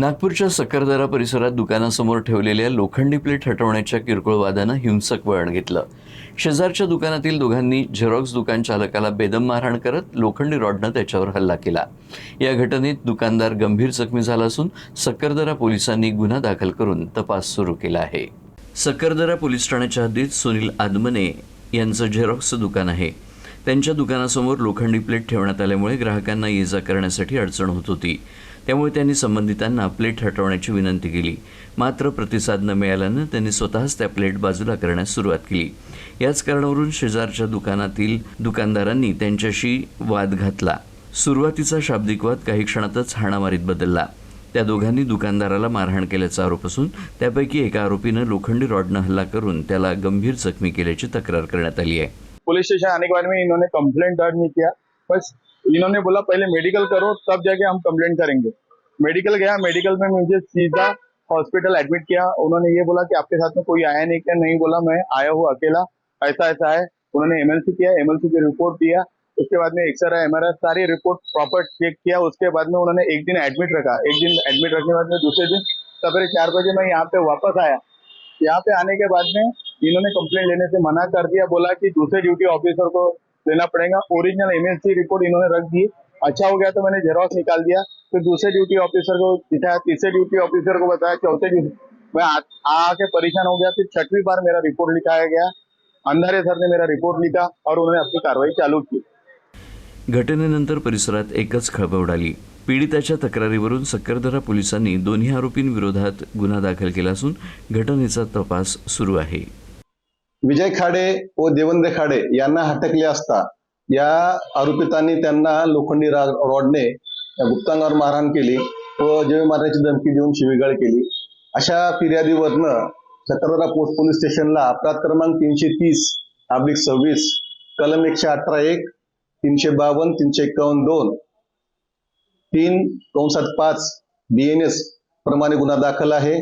नागपूरच्या सक्करदरा परिसरात दुकानासमोर ठेवलेल्या लोखंडी प्लेट हटवण्याच्या किरकोळ वादानं हिंसक वळण घेतलं। शेजारच्या दुकानातील दोघांनी झेरॉक्स दुकान चालकाला बेदम मारहाण करत लोखंडी रॉडनं त्याच्यावर हल्ला केला। या घटनेत दुकानदार गंभीर जखमी झाला असून सक्करदरा पोलिसांनी गुन्हा दाखल करून तपास सुरू केला आहे। सक्करदरा पोलीस ठाण्याच्या हद्दीत सुनील आदमने यांचं झेरॉक्सचं दुकान आहे। त्यांच्या दुकानासमोर लोखंडी प्लेट ठेवण्यात आल्यामुळे ग्राहकांना ये-जा करण्यासाठी अडचण होत होती। त्यामुळे त्यांनी संबंधितांना प्लेट हटवण्याची विनंती केली, मात्र प्रतिसाद न मिळाल्यानं त्यांनी स्वतःच त्या प्लेट बाजूला करण्यास सुरुवात केली। याच कारणावरून शेजारच्या दुकानातील दुकानदारांनी त्यांच्याशी वाद घातला। सुरुवातीचा शाब्दिक वाद काही क्षणातच हाणामारीत बदलला। त्या दोघांनी दुकानदाराला मारहाण केल्याचा आरोप असून त्यापैकी एका आरोपीनं लोखंडी रॉडनं हल्ला करून त्याला गंभीर जखमी केल्याची तक्रार करण्यात आली आहे। पुलिस स्टेशन आने के बाद में इन्होंने कंप्लेंट दर्ज नहीं किया। बस इन्होंने बोला पहले मेडिकल करो तब जाके हम कंप्लेंट करेंगे। मेडिकल गया, मेडिकल में मुझे सीधा हॉस्पिटल एडमिट किया। उन्होंने ये बोला कि आपके साथ में कोई आया नहीं क्या? नहीं बोला मैं आया हूँ अकेला, ऐसा ऐसा है। उन्होंने एमएलसी किया, एमएलसी की रिपोर्ट दिया। उसके बाद में एक्सरे एमआरआई सारी रिपोर्ट प्रॉपर चेक किया। उसके बाद में उन्होंने एक दिन एडमिट रखा। एक दिन एडमिट रखने के बाद में दूसरे दिन सवेरे 4 बजे मैं यहाँ पे वापस आया। यहाँ पे आने के बाद में इन्होंने कंप्लेंट लेने से मना कर दिया, बोला कि दूसरे ड्यूटी ऑफिसर को लेना पड़ेगा। ओरिजिनल एमएलसी रिपोर्ट इन्होंने रख दी। अच्छा हो गया तो मैंने जेरॉक्स निकाल दिया। फिर दूसरे ड्यूटी ऑफिसर को दिखाया, तीसरे ड्यूटी ऑफिसर को बताया, चौथे ड्यूटी मैं आके परेशान हो गया। फिर 6वीं बार मेरा रिपोर्ट लिखाया गया। अंधारे सर ने मेरा रिपोर्ट लिखा और उन्होंने अपनी कार्रवाई चालू की। घटनेनंतर परिसरात एकच खळबळ उडाली। पीडिताच्या तक्रारीवरून सक्करदरा पोलिसांनी दोन्ही आरोपींविरोधात गुन्हा दाखल केला असून घटनेचा तपास सुरू आहे। विजय खाडे व देवेंद्र खाडे यांना हटकले असता या आरोपितांनी त्यांना लोखंडी रॉडने गुप्तांगावर मारहाण केली व जीवे मारण्याची धमकी देऊन शिवीगाळ केली। अशा फिर्यादीवरनं सक्करदरा पोस्ट पोलीस स्टेशनला अपराध क्रमांक 330/26 कलम 118(1), 352, 351(2), 3/5 BNS प्रमाणे गुन्हा दाखल आहे।